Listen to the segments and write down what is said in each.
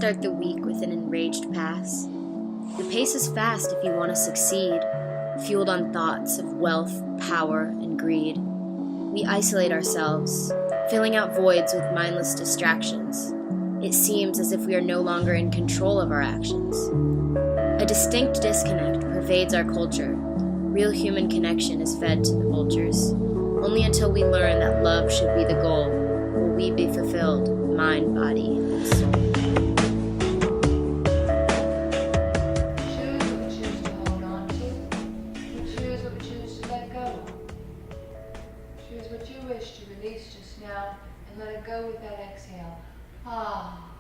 start the week with an enraged pass. The pace is fast if you want to succeed, fueled on thoughts of wealth, power, and greed. We isolate ourselves, filling out voids with mindless distractions. It seems as if we are no longer in control of our actions. A distinct disconnect pervades our culture. Real human connection is fed to the vultures. Only until we learn that love should be the goal will we be fulfilled, mind, body, and soul. Choose what we choose to hold on to. We choose what we choose to let go of. Choose what you wish to release just now and let it go with that exhale. Ah.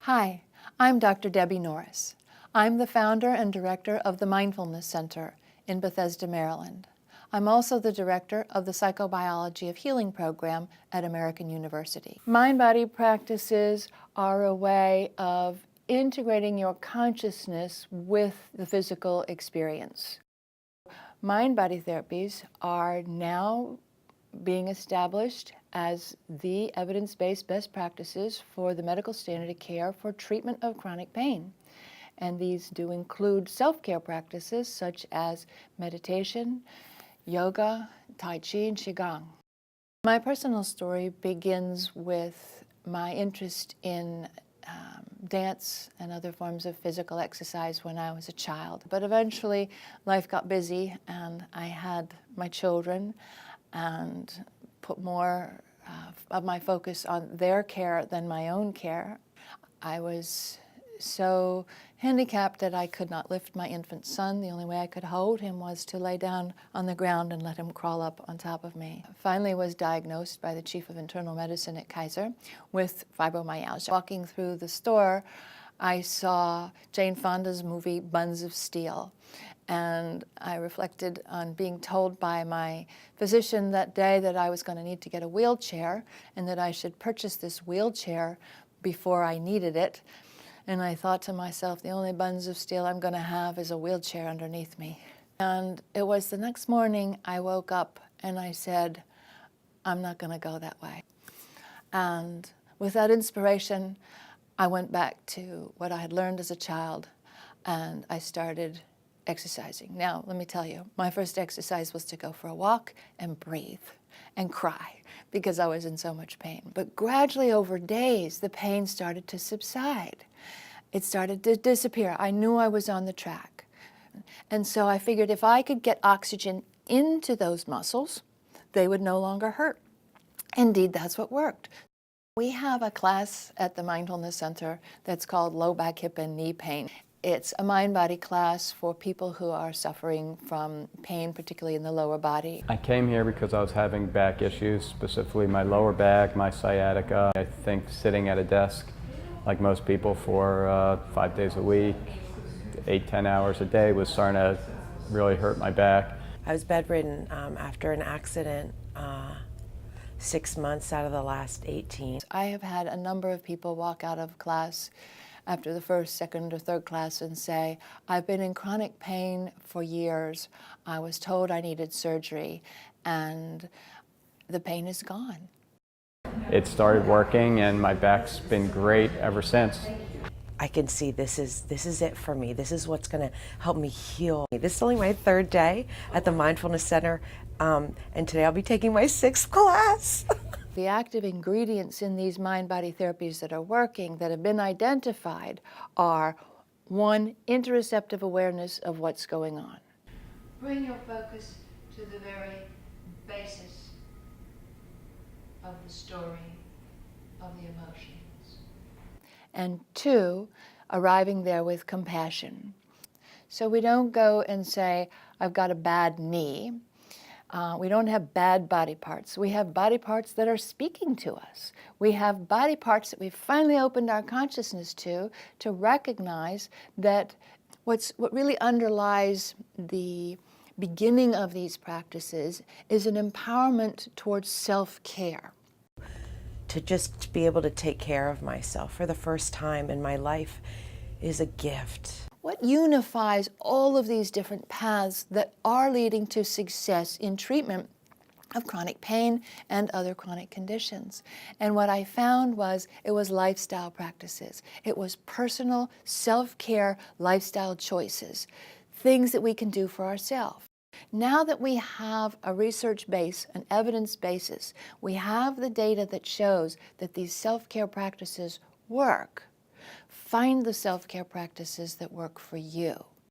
Hi, I'm Dr. Debbie Norris. I'm the founder and director of the Mindfulness Center in Bethesda, Maryland. I'm also the director of the Psychobiology of Healing program at American University. Mind-body practices are a way of integrating your consciousness with the physical experience. Mind-body therapies are now being established as the evidence-based best practices for the medical standard of care for treatment of chronic pain. And these do include self-care practices such as meditation, yoga, Tai Chi, and Qigong. My personal story begins with my interest in dance and other forms of physical exercise when I was a child. But eventually life got busy and I had my children and put more of my focus on their care than my own care. I was so handicapped that I could not lift my infant son. The only way I could hold him was to lay down on the ground and let him crawl up on top of me. Finally was diagnosed by the chief of internal medicine at Kaiser with fibromyalgia. Walking through the store, I saw Jane Fonda's movie Buns of Steel. And I reflected on being told by my physician that day that I was going to need to get a wheelchair and that I should purchase this wheelchair before I needed it. And I thought to myself, the only buns of steel I'm going to have is a wheelchair underneath me. And it was the next morning I woke up and I said, I'm not going to go that way. And with that inspiration, I went back to what I had learned as a child and I started exercising. Now, let me tell you, my first exercise was to go for a walk and breathe and cry because I was in so much pain. But gradually over days, the pain started to subside. It started to disappear. I knew I was on the track. And so I figured if I could get oxygen into those muscles, they would no longer hurt. Indeed, that's what worked. We have a class at the Mindfulness Center that's called Low Back, Hip, and Knee Pain. It's a mind-body class for people who are suffering from pain, particularly in the lower body. I came here because I was having back issues, specifically my lower back, my sciatica. I think sitting at a desk, like most people, for 5 days a week, 8-10 hours a day was starting to really hurt my back. I was bedridden after an accident 6 months out of the last 18. I have had a number of people walk out of class after the first, second, or third class and say, I've been in chronic pain for years. I was told I needed surgery, and the pain is gone. It started working, and my back's been great ever since. I can see this is it for me. This is what's going to help me heal. This is only my 3rd day at the Mindfulness Center, and today I'll be taking my 6th class. The active ingredients in these mind-body therapies that are working, that have been identified, are 1, interoceptive awareness of what's going on. Bring your focus to the very basis of the story of the emotions. And 2, arriving there with compassion. So we don't go and say, I've got a bad knee. We don't have bad body parts. We have body parts that are speaking to us. We have body parts that we've finally opened our consciousness to recognize that what really underlies the beginning of these practices is an empowerment towards self-care. To just be able to take care of myself for the first time in my life is a gift. What unifies all of these different paths that are leading to success in treatment of chronic pain and other chronic conditions. And what I found was it was lifestyle practices. It was personal self-care lifestyle choices, things that we can do for ourselves. Now that we have a research base, an evidence basis, we have the data that shows that these self-care practices work. Find the self-care practices that work for you.